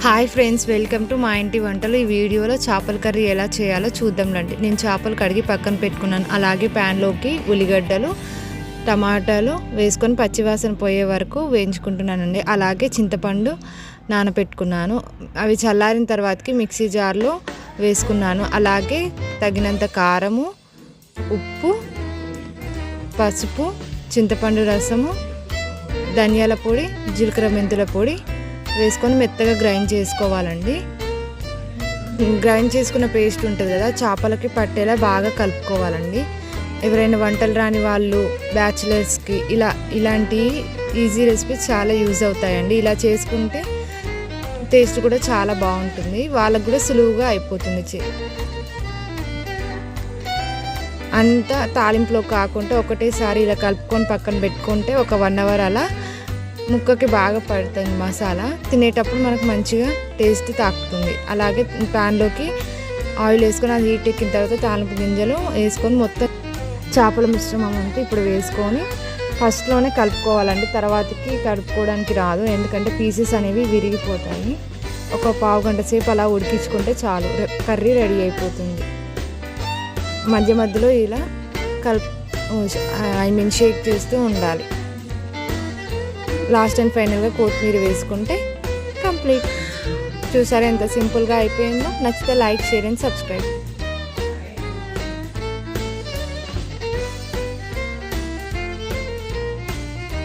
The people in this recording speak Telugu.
హాయ్ ఫ్రెండ్స్, వెల్కమ్ టు మా ఇంటి వంటలు. ఈ వీడియోలో చేపల కర్రీ ఎలా చేయాలో చూద్దాం రండి. నేను చేపలు కడిగి పక్కన పెట్టుకున్నాను. అలాగే ప్యాన్లోకి ఉల్లిగడ్డలు, టమాటాలు వేసుకొని పచ్చివాసన పోయే వరకు వేయించుకుంటున్నానండి. అలాగే చింతపండు నానబెట్టుకున్నాను. అవి చల్లారిన తర్వాతకి మిక్సీ జార్లో వేసుకున్నాను. అలాగే తగినంత కారము, ఉప్పు, పసుపు, చింతపండు రసము, ధనియాల పొడి, జీలకర్ర మెంతుల పొడి వేసుకొని మెత్తగా గ్రైండ్ చేసుకోవాలండి. గ్రైండ్ చేసుకున్న పేస్ట్ ఉంటుంది కదా, చేపలకి పట్టేలా బాగా కలుపుకోవాలండి. ఎవరైనా వంటలు రాని వాళ్ళు, బ్యాచిలర్స్కి ఇలాంటి ఈజీ రెసిపీస్ చాలా యూజ్ అవుతాయండి. ఇలా చేసుకుంటే టేస్ట్ కూడా చాలా బాగుంటుంది, వాళ్ళకు కూడా సులువుగా అయిపోతుంది. అంతా తాలింపులో కాకుండా ఒకటేసారి ఇలా కలుపుకొని పక్కన పెట్టుకుంటే ఒక 1 అవర్ అలా ముక్కకి బాగా పడుతుంది మసాలా. తినేటప్పుడు మనకు మంచిగా టేస్ట్ తాకుతుంది. అలాగే ప్యాన్లోకి ఆయిల్ వేసుకొని అది హీట్ ఎక్కిన తర్వాత తాలింపు గింజలు వేసుకొని మొత్తం చేపల మిశ్రమం అంతా ఇప్పుడు వేసుకొని ఫస్ట్లోనే కలుపుకోవాలండి. తర్వాతకి కలుపుకోవడానికి రాదు, ఎందుకంటే పీసెస్ అనేవి విరిగిపోతాయి. ఒక పావు గంట సేపు అలా ఉడికించుకుంటే చాలు, కర్రీ రెడీ అయిపోతుంది. మధ్య మధ్యలో ఇలా షేక్ చేస్తూ ఉండాలి. లాస్ట్ అండ్ ఫైనల్గా కొత్తిమీర వేసుకుంటే కంప్లీట్. చూసారా ఎంత సింపుల్గా అయిపోయిందో. నచ్చితే లైక్, షేర్ అండ్ సబ్స్క్రైబ్.